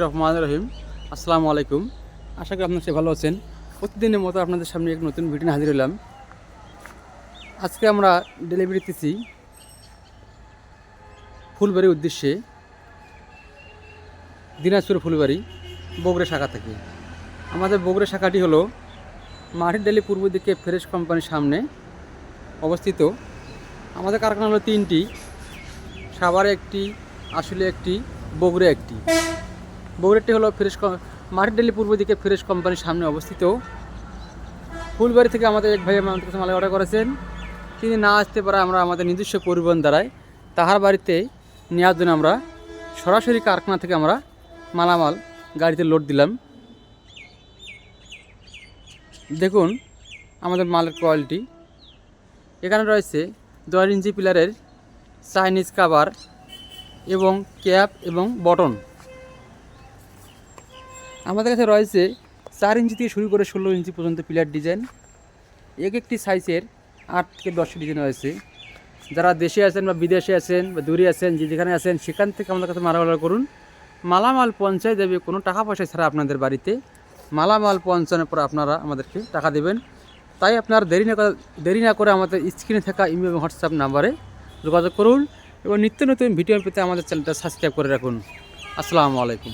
রহমান রহিম। আসসালামু আলাইকুম। আশা করি আপনারা সে ভালো আছেন। প্রতিদিনের মতো আপনাদের সামনে এক নতুন ভিডিও হাজির হলাম। আজকে আমরা ডেলিভারি দিতেছি ফুলবাড়ির উদ্দেশ্যে, দিনাজপুর ফুলবাড়ি বগুড়া শাখা থেকে। আমাদের বগুড়া শাখাটি হলো মাটির ডালি পূর্ব দিকে ফ্রেশ কোম্পানির সামনে অবস্থিত। আমাদের কারখানা হলো তিনটি, সাভারে একটি, আসলে একটি, বগুড়া একটি। বগুড়াটি হলো মাটির ডালি পূর্ব দিকে ফ্রেশ কোম্পানির সামনে অবস্থিত। ফুলবাড়ি থেকে আমাদের এক ভাই আমাদের কাছে মাল অর্ডার করেছেন। তিনি না আসতে পারে আমরা আমাদের নিজস্ব পরিবহন দ্বারাই তাহার বাড়িতে নেওয়ার জন্য আমরা সরাসরি কারখানা থেকে আমরা মালামাল গাড়িতে লোড দিলাম। দেখুন আমাদের মালের কোয়ালিটি। এখানে রয়েছে 10 ইঞ্চি পিলারের চাইনিজ কাভার এবং ক্যাপ এবং বটন। আমাদের কাছে রয়েছে 4 ইঞ্চি থেকে শুরু করে 16 ইঞ্চি পর্যন্ত পিলার ডিজাইন। এক একটি সাইজের 8 থেকে 10 ডিজাইন রয়েছে। যারা দেশে আছেন বা বিদেশে আছেন বা দূরে আছেন, যেখানে আছেন সেখান থেকে আমাদের কাছে মাল অর্ডার করুন। মালামাল পৌঁছায় দেবে কোনো টাকা পয়সা ছাড়া আপনাদের বাড়িতে। মালামাল পৌঁছানোর পর আপনারা আমাদেরকে টাকা দেবেন। তাই আপনারা দেরি না করে আমাদের স্ক্রিনে থাকা ইমেল এবং হোয়াটসঅ্যাপ নাম্বারে যোগাযোগ করুন এবং নিত্য নতুন ভিডিও পেতে আমাদের চ্যানেলটা সাবস্ক্রাইব করে রাখুন। আসসালামু আলাইকুম।